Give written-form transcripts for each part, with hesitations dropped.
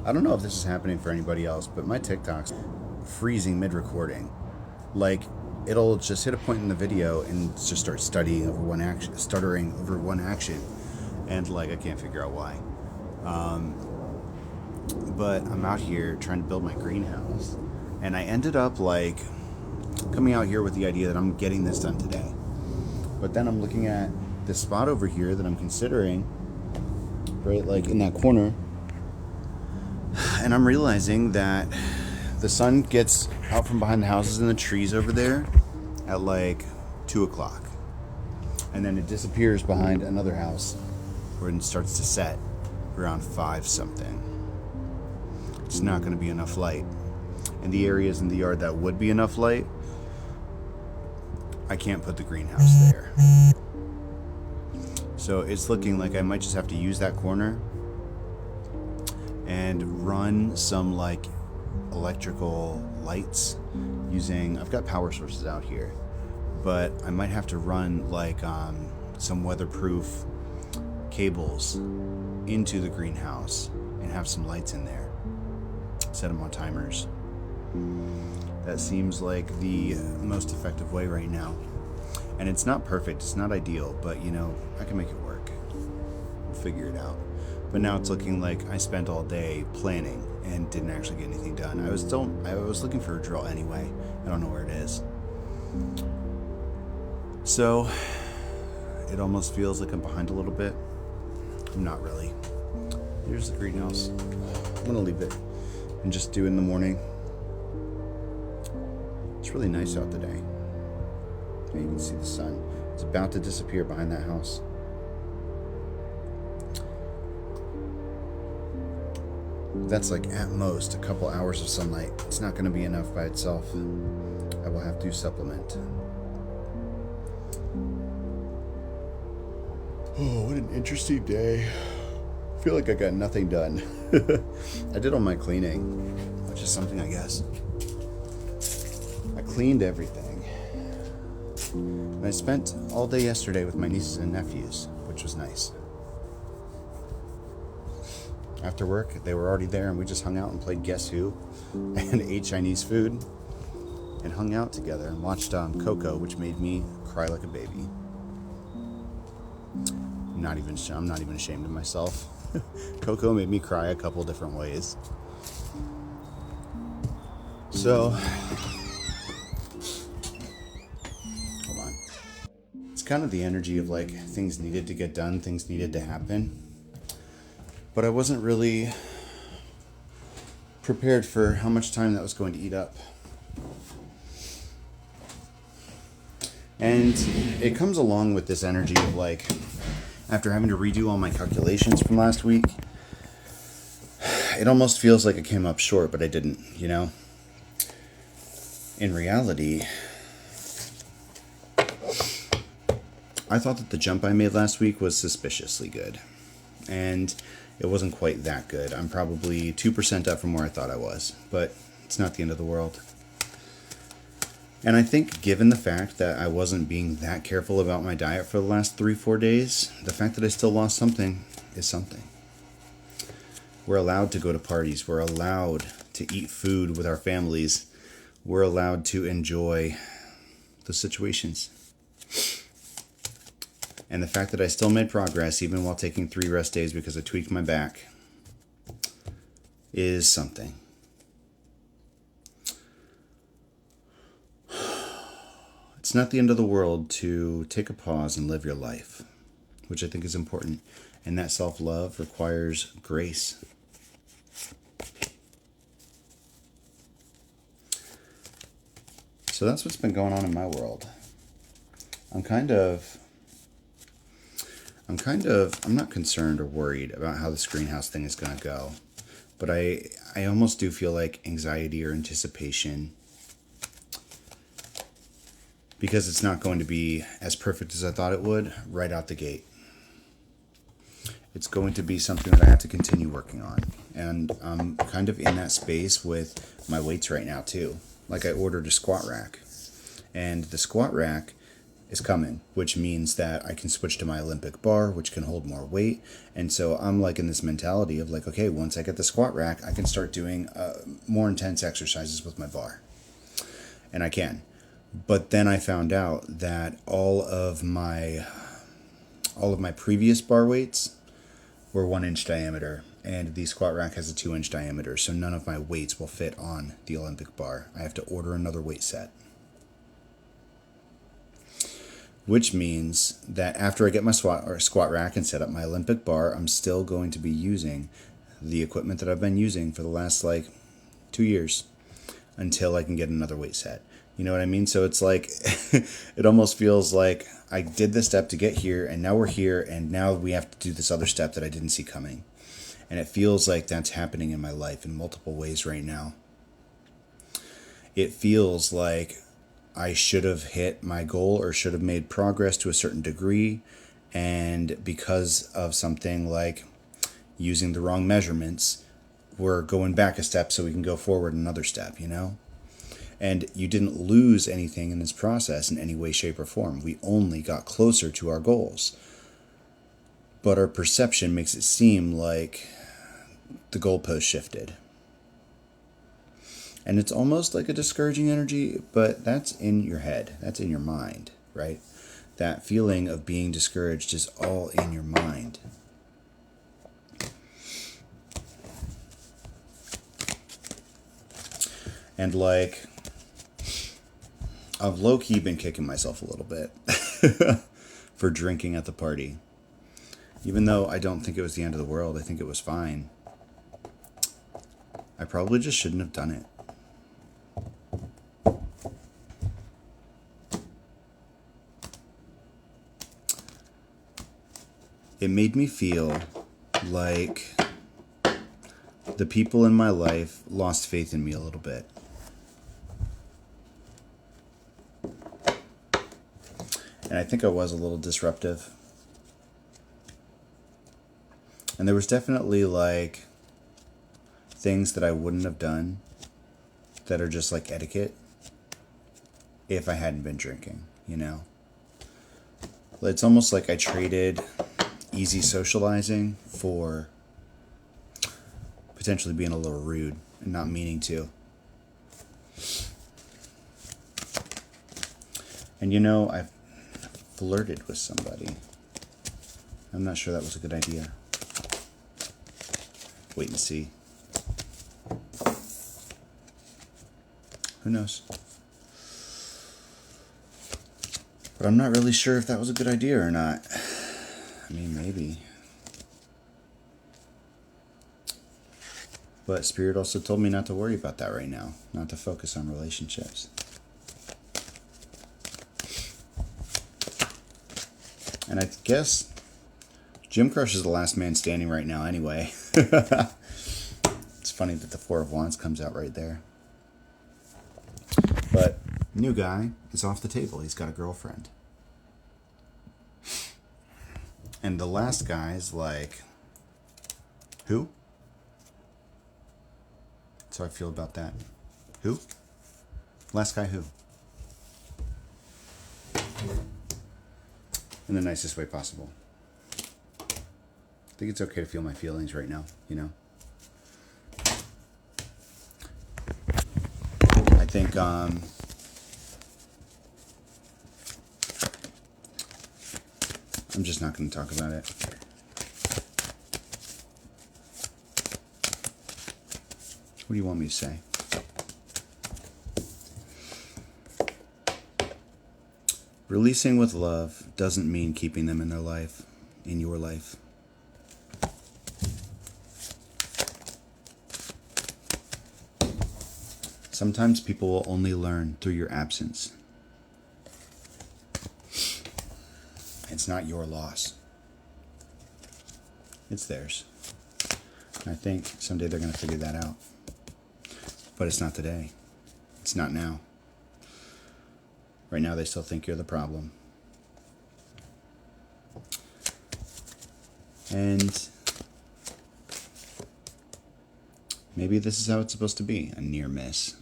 I don't know if this is happening for anybody else, but my TikTok's freezing mid-recording. Like, it'll just hit a point in the video and just start stuttering over one action, and like I can't figure out why. But I'm out here trying to build my greenhouse, and I ended up like coming out here with the idea that I'm getting this done today. But then I'm looking at this spot over here that I'm considering, right, like in that corner, and I'm realizing that the sun gets out from behind the houses and the trees over there at like 2 o'clock. And then it disappears behind another house where it starts to set around 5 something. It's not going to be enough light. In the areas in the yard that would be enough light, I can't put the greenhouse there. So it's looking like I might just have to use that corner and run some like electrical lights using, I've got power sources out here, but I might have to run like some weatherproof cables into the greenhouse and have some lights in there, set them on timers. That seems like the most effective way right now, and it's not perfect, it's not ideal, but you know, I can make it work. We'll figure it out. But now it's looking like I spent all day planning and didn't actually get anything done. I was looking for a drill anyway. I don't know where it is. So it almost feels like I'm behind a little bit. I'm not really. Here's the greenhouse. I'm gonna leave it and just do it in the morning. It's really nice out today. Yeah, you can see the sun. It's about to disappear behind that house. That's like at most a couple hours of sunlight. It's not going to be enough by itself. I will have to supplement. Oh, what an interesting day. I feel like I got nothing done. I did all my cleaning, which is something, I guess. I cleaned everything. And I spent all day yesterday with my nieces and nephews, which was nice. After work, they were already there, and we just hung out and played Guess Who and ate Chinese food and hung out together and watched Coco, which made me cry like a baby. I'm not even ashamed of myself. Coco made me cry a couple different ways. So, hold on. It's kind of the energy of like things needed to get done, things needed to happen. But I wasn't really prepared for how much time that was going to eat up. And it comes along with this energy of like, after having to redo all my calculations from last week, it almost feels like it came up short, but I didn't, you know? In reality, I thought that the jump I made last week was suspiciously good. And it wasn't quite that good. I'm probably 2% up from where I thought I was, but it's not the end of the world. And I think given the fact that I wasn't being that careful about my diet for the last 3-4 days, the fact that I still lost something is something. We're allowed to go to parties. We're allowed to eat food with our families. We're allowed to enjoy the situations. And the fact that I still made progress, even while taking 3 rest days because I tweaked my back, is something. It's not the end of the world to take a pause and live your life, which I think is important. And that self-love requires grace. So that's what's been going on in my world. I'm not concerned or worried about how this greenhouse thing is going to go. But I almost do feel like anxiety or anticipation, because it's not going to be as perfect as I thought it would right out the gate. It's going to be something that I have to continue working on. And I'm kind of in that space with my weights right now too. Like I ordered a squat rack. And the squat rack is coming, which means that I can switch to my Olympic bar, which can hold more weight. And so I'm like in this mentality of like, okay, once I get the squat rack, I can start doing more intense exercises with my bar. And I can. But then I found out that all of my previous bar weights were 1-inch diameter, and the squat rack has a 2-inch diameter, so none of my weights will fit on the Olympic bar. I have to order another weight set. Which means that after I get my squat rack and set up my Olympic bar, I'm still going to be using the equipment that I've been using for the last 2 years until I can get another weight set. You know what I mean? So it's like, it almost feels like I did this step to get here, and now we're here, and now we have to do this other step that I didn't see coming. And it feels like that's happening in my life in multiple ways right now. It feels like I should have hit my goal or should have made progress to a certain degree, and because of something like using the wrong measurements, we're going back a step so we can go forward another step, you know? And you didn't lose anything in this process in any way, shape, or form. We only got closer to our goals. But our perception makes it seem like the goalpost shifted. And it's almost like a discouraging energy, but that's in your head. That's in your mind, right? That feeling of being discouraged is all in your mind. And I've low-key been kicking myself a little bit for drinking at the party. Even though I don't think it was the end of the world, I think it was fine. I probably just shouldn't have done it. It made me feel like the people in my life lost faith in me a little bit. And I think I was a little disruptive. And there was definitely things that I wouldn't have done that are just like etiquette if I hadn't been drinking, you know? It's almost like I traded easy socializing for potentially being a little rude and not meaning to. And you know, I've flirted with somebody. I'm not sure that was a good idea. Wait and see. Who knows? But I'm not really sure if that was a good idea or not. I mean, maybe. But Spirit also told me not to worry about that right now. Not to focus on relationships. And I guess Jim Crush is the last man standing right now anyway. It's funny that the Four of Wands comes out right there. But new guy is off the table. He's got a girlfriend. And the last guy is like, who? That's how I feel about that. Who? Last guy who? In the nicest way possible. I think it's okay to feel my feelings right now, you know? I think, I'm just not going to talk about it. What do you want me to say? Releasing with love doesn't mean keeping them in their life, in your life. Sometimes people will only learn through your absence. It's not your loss. It's theirs. And I think someday they're going to figure that out. But it's not today. It's not now. Right now they still think you're the problem. And maybe this is how it's supposed to be, a near miss.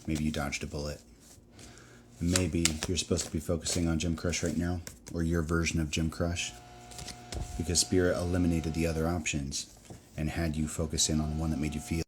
Maybe you dodged a bullet. Maybe you're supposed to be focusing on Gym Crush right now, or your version of Gym Crush, because Spirit eliminated the other options and had you focus in on one that made you feel